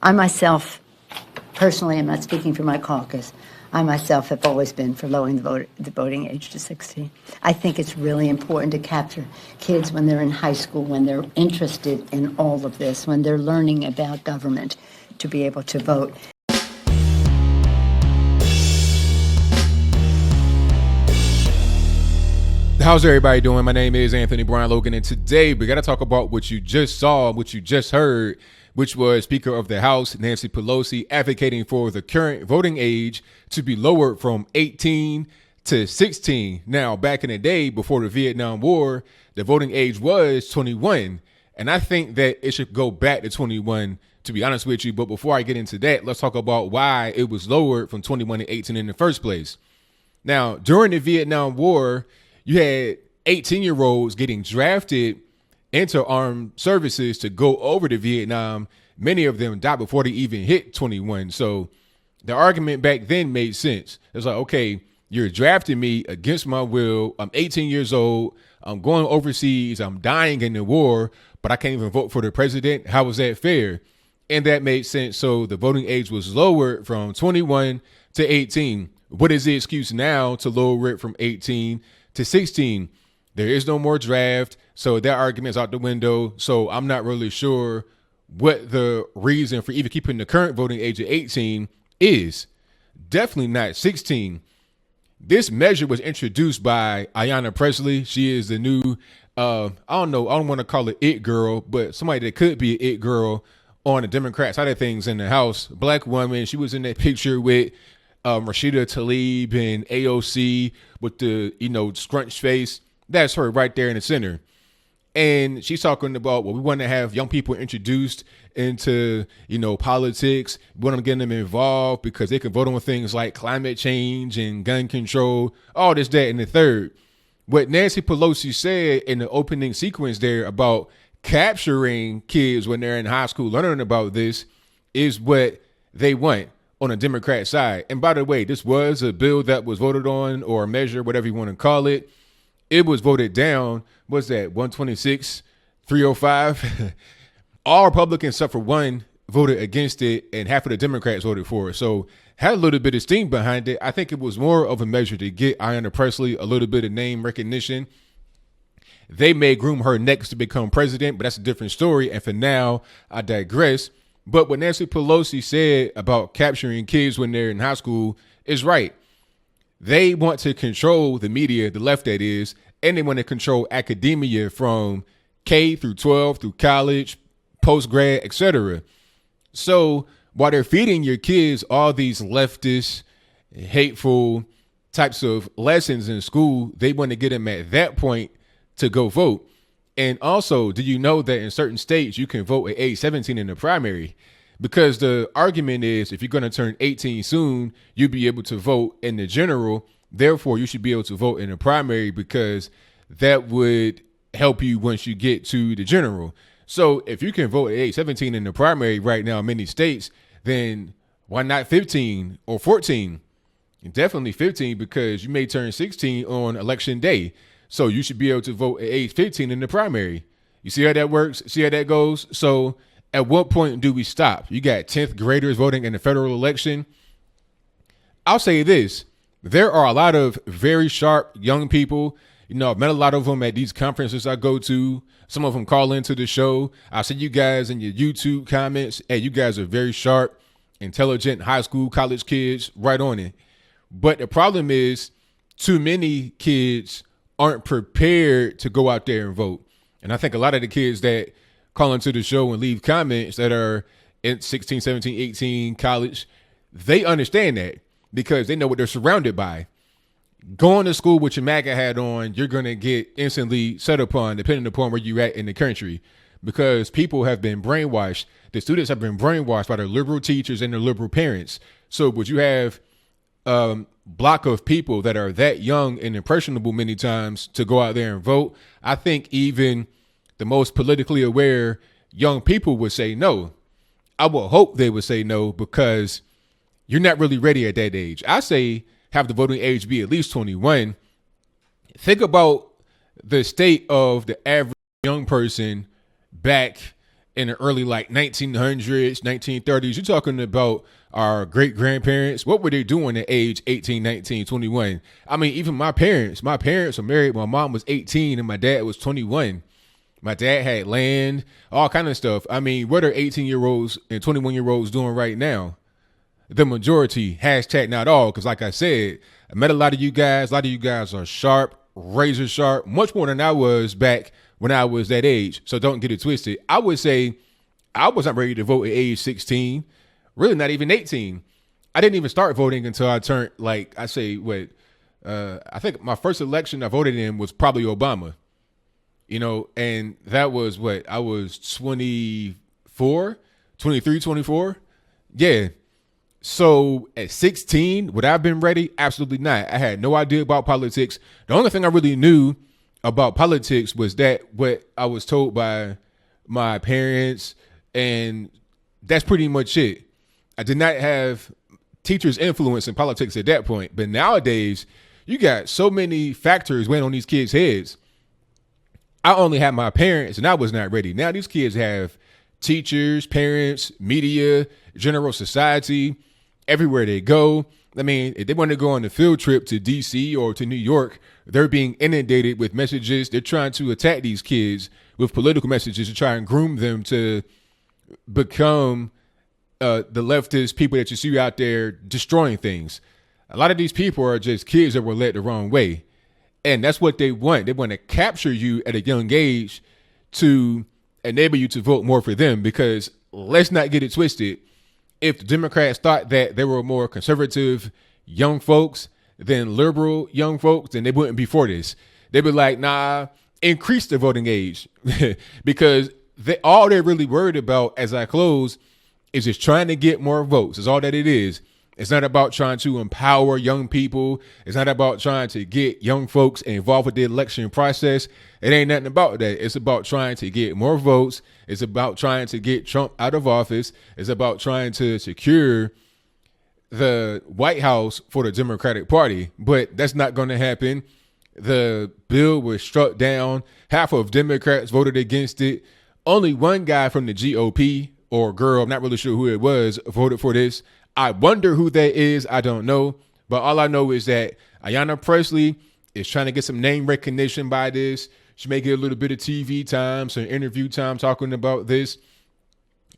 I myself, personally, I'm not speaking for my caucus, I myself have always been for lowering the voting age to 16. I think it's really important to capture kids when they're in high school, when they're interested in all of this, when they're learning about government, to be able to vote. How's everybody doing? My name is Anthony Brian Logan, and today we got to talk about what you just saw, what you just heard, which was Speaker of the House Nancy Pelosi advocating for the current voting age to be lowered from 18 to 16. Now, back in the day before the Vietnam War, the voting age was 21, and I think that it should go back to 21, to be honest with you. But before I get into that, let's talk about why it was lowered from 21 to 18 in the first place. Now, during the Vietnam War, you had 18-year-olds getting drafted into armed services to go over to Vietnam. Many of them died before they even hit 21. So the argument back then made sense. It's like, okay, you're drafting me against my will. I'm 18 years old. I'm going overseas. I'm dying in the war, but I can't even vote for the president. How is that fair? And that made sense. So the voting age was lowered from 21 to 18. What is the excuse now to lower it from 18 to 16? There is no more draft, so that argument's out the window. So I'm not really sure what the reason for even keeping the current voting age at 18 is. Definitely not 16. This measure was introduced by Ayanna Pressley. She is the new, I don't want to call it it girl, but somebody that could be an it girl on the Democrat side of things in the House. Black woman. She was in that picture with Rashida Tlaib and AOC with the, scrunched face. That's her right there in the center. And she's talking about, well, we want to have young people introduced into, politics. We want to get them involved because they can vote on things like climate change and gun control, all this, that, and the third. What Nancy Pelosi said in the opening sequence there about capturing kids when they're in high school learning about this is what they want on the Democrat side. And by the way, this was a bill that was voted on, or a measure, whatever you want to call it. It was voted down. What's that? 126, 305. All Republicans except for one voted against it, and half of the Democrats voted for it. So had a little bit of steam behind it. I think it was more of a measure to get Ayanna Pressley a little bit of name recognition. They may groom her next to become president, but that's a different story. And for now, I digress. But what Nancy Pelosi said about capturing kids when they're in high school is right. They want to control the media, the left that is, and they want to control academia from K through 12 through college, post-grad, etc. So while they're feeding your kids all these leftist, hateful types of lessons in school, they want to get them at that point to go vote. And also, do you know that in certain states you can vote at age 17 in the primary? Because the argument is if you're going to turn 18 soon, you'll be able to vote in the general. Therefore, you should be able to vote in the primary because that would help you once you get to the general. So if you can vote at age 17 in the primary right now in many states, then why not 15 or 14? Definitely 15, because you may turn 16 on election day. So you should be able to vote at age 15 in the primary. You see how that works? See how that goes? So at what point do we stop? You got 10th graders voting in the federal election. I'll say this. There are a lot of very sharp young people. I've met a lot of them at these conferences I go to. Some of them call into the show. I see you guys in your YouTube comments. Hey, you guys are very sharp, intelligent, high school, college kids, right on it. But the problem is too many kids aren't prepared to go out there and vote. And I think a lot of the kids that call into the show and leave comments that are in 16, 17, 18, college, they understand that because they know what they're surrounded by. Going to school with your MAGA hat on, you're going to get instantly set upon, depending upon where you're at in the country, because people have been brainwashed. The students have been brainwashed by their liberal teachers and their liberal parents. So would you have block of people that are that young and impressionable many times to go out there and vote? I think even the most politically aware young people would say no. I would hope they would say no, because you're not really ready at that age. I say have the voting age be at least 21. Think about the state of the average young person back in the early like 1900s, 1930s. You're talking about our great grandparents. What were they doing at age 18, 19, 21? I mean, even my parents were married. My mom was 18 and my dad was 21. My dad had land, all kind of stuff. I mean, what are 18-year-olds and 21-year-olds doing right now? The majority, hashtag not all, because like I said, I met a lot of you guys. A lot of you guys are sharp, razor sharp, much more than I was back when I was that age. So don't get it twisted. I would say I was not ready to vote at age 16, really not even 18. I didn't even start voting until I turned, like, I think my first election I voted in was probably Obama. You know, and that was what I was 24, 23, 24. Yeah. So at 16, would I have been ready? Absolutely not. I had no idea about politics. The only thing I really knew about politics was that what I was told by my parents, and that's pretty much it. I did not have teachers' influence in politics at that point. But nowadays, you got so many factors weighing on these kids' heads. I only had my parents, and I was not ready. Now these kids have teachers, parents, media, general society, everywhere they go. I mean, if they want to go on a field trip to DC or to New York, they're being inundated with messages. They're trying to attack these kids with political messages to try and groom them to become the leftist people that you see out there destroying things. A lot of these people are just kids that were led the wrong way. And that's what they want. They want to capture you at a young age to enable you to vote more for them, because let's not get it twisted. If the Democrats thought that there were more conservative young folks than liberal young folks, then they wouldn't be for this. They'd be like, nah, increase the voting age because all they're really worried about, as I close, is just trying to get more votes. Is all that it is. It's not about trying to empower young people. It's not about trying to get young folks involved with the election process. It ain't nothing about that. It's about trying to get more votes. It's about trying to get Trump out of office. It's about trying to secure the White House for the Democratic Party. But that's not going to happen. The bill was struck down. Half of Democrats voted against it. Only one guy from the GOP, or girl, I'm not really sure who it was, voted for this. I wonder who that is. I don't know. But all I know is that Ayanna Pressley is trying to get some name recognition by this. She may get a little bit of TV time, some interview time talking about this.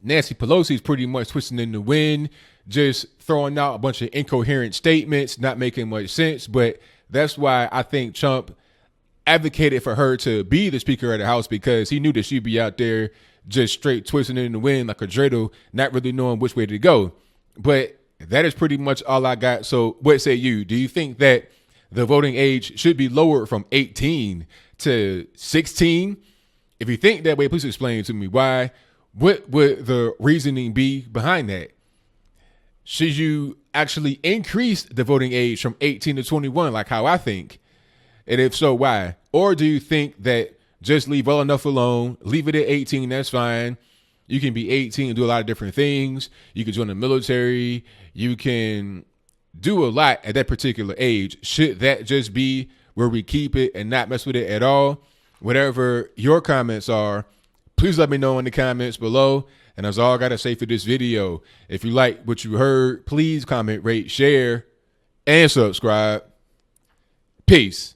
Nancy Pelosi is pretty much twisting in the wind, just throwing out a bunch of incoherent statements, not making much sense. But that's why I think Trump advocated for her to be the Speaker of the House, because he knew that she'd be out there just straight twisting in the wind like a dreidel, not really knowing which way to go. But that is pretty much all I got. So what say you? Do you think that the voting age should be lowered from 18 to 16? If you think that way, please explain to me why. What would the reasoning be behind that? Should you actually increase the voting age from 18 to 21, like how I think? And if so, why? Or do you think that just leave well enough alone, leave it at 18, that's fine. You can be 18 and do a lot of different things. You can join the military. You can do a lot at that particular age. Should that just be where we keep it and not mess with it at all? Whatever your comments are, please let me know in the comments below. And that's all I got to say for this video. If you like what you heard, please comment, rate, share, and subscribe. Peace.